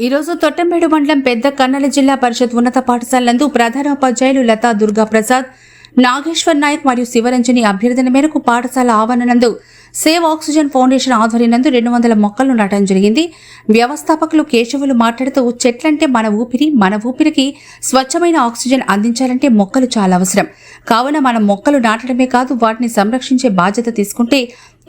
ఈ రోజు తొట్టంబేడు మండలం పెద్ద కన్నల జిల్లా పరిషత్ ఉన్నత పాఠశాల నందు ప్రధానోపాధ్యాయులు లతా దుర్గా ప్రసాద్, నాగేశ్వర్ నాయక్ మరియు శివరంజని అభ్యర్థన మేరకు పాఠశాల ఆవరణ నందు సేవ్ ఆక్సిజన్ ఫౌండేషన్ ఆధ్వర్యం నందు 200 మొక్కలను నాటడం జరిగింది. వ్యవస్థాపకులు కేశవులు మాట్లాడుతూ, చెట్లంటే మన ఊపిరికి స్వచ్ఛమైన ఆక్సిజన్ అందించాలంటే మొక్కలు చాలా అవసరం. కావున మనం మొక్కలు నాటడమే కాదు, వాటిని సంరక్షించే బాధ్యత తీసుకుంటే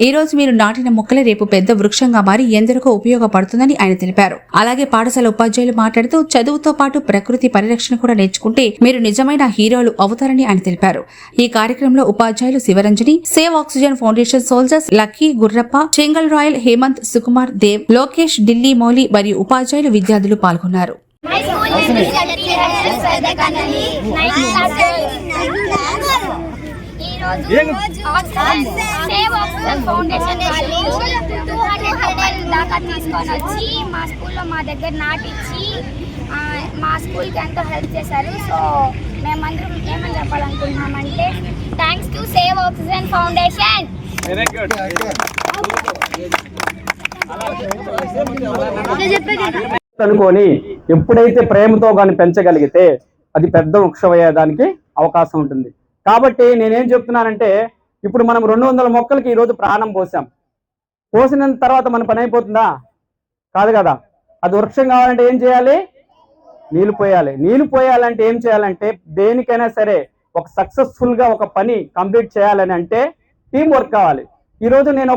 ఈ రోజు మీరు నాటిన మొక్కలే రేపు పెద్ద వృక్షంగా మారి ఎందరికో ఉపయోగపడుతుందని ఆయన తెలిపారు. అలాగే పాఠశాల ఉపాధ్యాయులు మాట్లాడుతూ, చదువుతో పాటు ప్రకృతి పరిరక్షణ కూడా నేర్చుకుంటే మీరు నిజమైన హీరోలు అవుతారని ఆయన తెలిపారు. ఈ కార్యక్రమంలో ఉపాధ్యాయులు Shivaranjani, save oxygen foundation soldiers Lucky, Gurrappa, Chengal Rayal, Hemanth, Sukumar, Dev, Lokesh, Delhi Mouli మరియు ఉపాధ్యాయులు విద్యార్థులు పాల్గొన్నారు. సేవ్ ఆక్సిజన్ ఫౌండేషన్ వాళ్ళు 200 దాకా తీసుకొని వచ్చి మా స్కూల్లో మా దగ్గర నాటించి మా స్కూల్కి ఎంతో హెల్ప్ చేశారు. సో మేమందరం ఏమని చెప్పాలనుకుంటున్నామంటే, thanks to Save oxygen Foundation. అనుకొని ఎప్పుడైతే ప్రేమతో కానీ పెంచగలిగితే అది పెద్ద వృక్షమయ్యేదానికి అవకాశం ఉంటుంది. కాబట్టి నేనేం చెప్తున్నానంటే, ఇప్పుడు మనం 200 మొక్కలకి ఈరోజు ప్రాణం పోసాం. పోసిన తర్వాత మన పని అయిపోతుందా? కాదు కదా. అది వృక్షం కావాలంటే ఏం చేయాలి? నీళ్లు పోయాలి. నీళ్లు పోయాలంటే ఏం చేయాలంటే, దేనికైనా సరే ఒక సక్సెస్ఫుల్గా ఒక పని కంప్లీట్ చేయాలని అంటే టీం వర్క్ కావాలి. ఈరోజు నేను